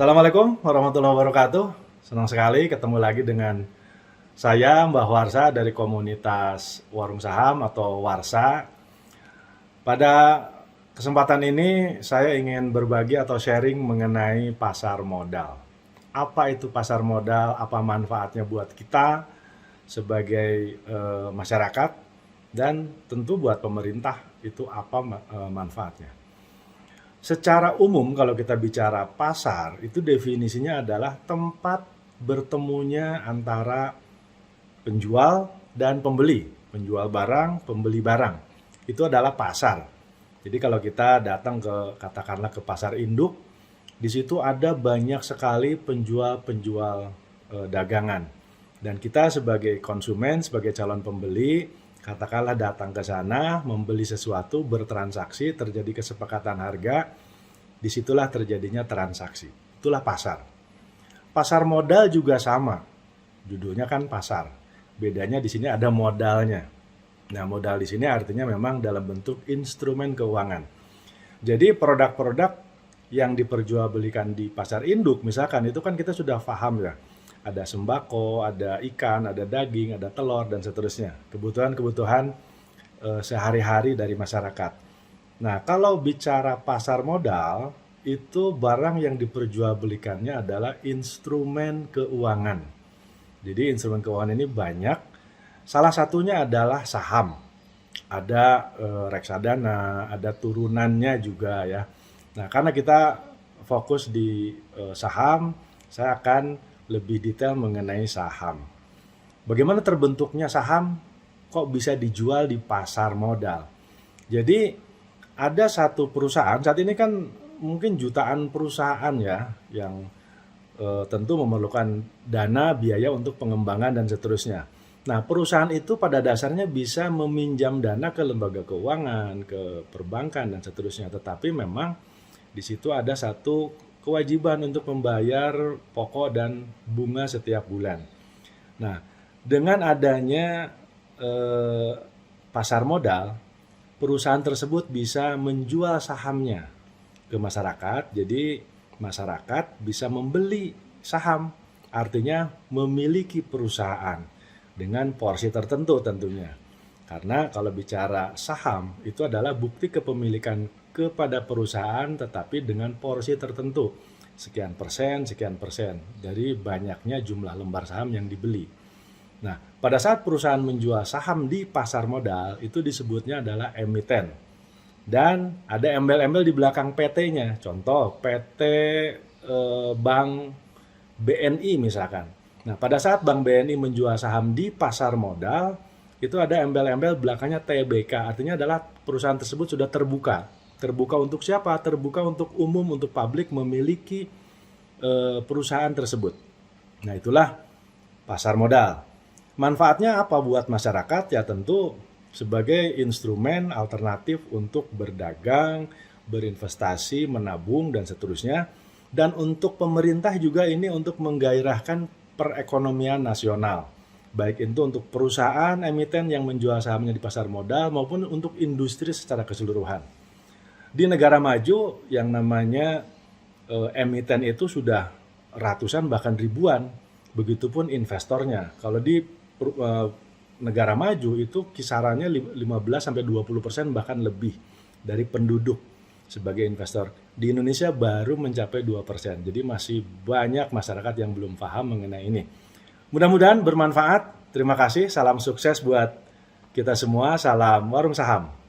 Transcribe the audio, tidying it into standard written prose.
Assalamualaikum warahmatullahi wabarakatuh. Senang sekali ketemu lagi dengan saya, Mbah Warsa dari komunitas Warung Saham atau Warsa. Pada kesempatan ini saya ingin berbagi atau sharing mengenai pasar modal. Apa itu pasar modal? Apa manfaatnya buat kita sebagai masyarakat? Dan tentu buat pemerintah itu apa manfaatnya? Secara umum kalau kita bicara pasar, itu definisinya adalah tempat bertemunya antara penjual dan pembeli. Penjual barang, pembeli barang. Itu adalah pasar. Jadi kalau kita datang katakanlah ke pasar induk, di situ ada banyak sekali penjual-penjual dagangan. Dan kita sebagai konsumen, sebagai calon pembeli, katakanlah datang ke sana, membeli sesuatu, bertransaksi, terjadi kesepakatan harga, disitulah terjadinya transaksi. Itulah pasar. Pasar modal juga sama, judulnya kan pasar. Bedanya di sini ada modalnya. Nah, modal di sini artinya memang dalam bentuk instrumen keuangan. Jadi produk-produk yang diperjualbelikan di pasar induk, misalkan itu kan kita sudah paham ya. Ada sembako, ada ikan, ada daging, ada telur, dan seterusnya. Kebutuhan-kebutuhan sehari-hari dari masyarakat. Nah, kalau bicara pasar modal, itu barang yang diperjualbelikannya adalah instrumen keuangan. Jadi instrumen keuangan ini banyak. Salah satunya adalah saham. Ada reksadana, ada turunannya juga ya. Nah, karena kita fokus di saham, saya akan lebih detail mengenai saham. Bagaimana terbentuknya saham? Kok bisa dijual di pasar modal? Jadi ada satu perusahaan, saat ini kan mungkin jutaan perusahaan ya, yang tentu memerlukan dana, biaya untuk pengembangan dan seterusnya. Nah, perusahaan itu pada dasarnya bisa meminjam dana ke lembaga keuangan, ke perbankan dan seterusnya. Tetapi memang di situ ada satu kewajiban untuk membayar pokok dan bunga setiap bulan. Nah, dengan adanya pasar modal, perusahaan tersebut bisa menjual sahamnya ke masyarakat. Jadi masyarakat bisa membeli saham, artinya memiliki perusahaan dengan porsi tertentu tentunya. Karena kalau bicara saham itu adalah bukti kepemilikan kepada perusahaan tetapi dengan porsi tertentu, sekian persen dari banyaknya jumlah lembar saham yang dibeli. Nah, pada saat perusahaan menjual saham di pasar modal itu disebutnya adalah emiten. Dan ada embel-embel di belakang PT-nya. Contoh PT Bank BNI misalkan. Nah, pada saat Bank BNI menjual saham di pasar modal, itu ada embel-embel belakangnya TBK. Artinya adalah perusahaan tersebut sudah terbuka. Terbuka untuk siapa? Terbuka untuk umum, untuk publik memiliki perusahaan tersebut. Nah, itulah pasar modal. Manfaatnya apa buat masyarakat? Ya tentu sebagai instrumen alternatif untuk berdagang, berinvestasi, menabung, dan seterusnya. Dan untuk pemerintah juga ini untuk menggairahkan perekonomian nasional. Baik itu untuk perusahaan emiten yang menjual sahamnya di pasar modal maupun untuk industri secara keseluruhan. Di negara maju yang namanya emiten itu sudah ratusan bahkan ribuan, begitupun investornya. Kalau di negara maju itu kisarannya 15-20% bahkan lebih dari penduduk sebagai investor. Di Indonesia baru mencapai 2%. Jadi masih banyak masyarakat yang belum paham mengenai ini. Mudah-mudahan bermanfaat. Terima kasih. Salam sukses buat kita semua. Salam Warung Saham.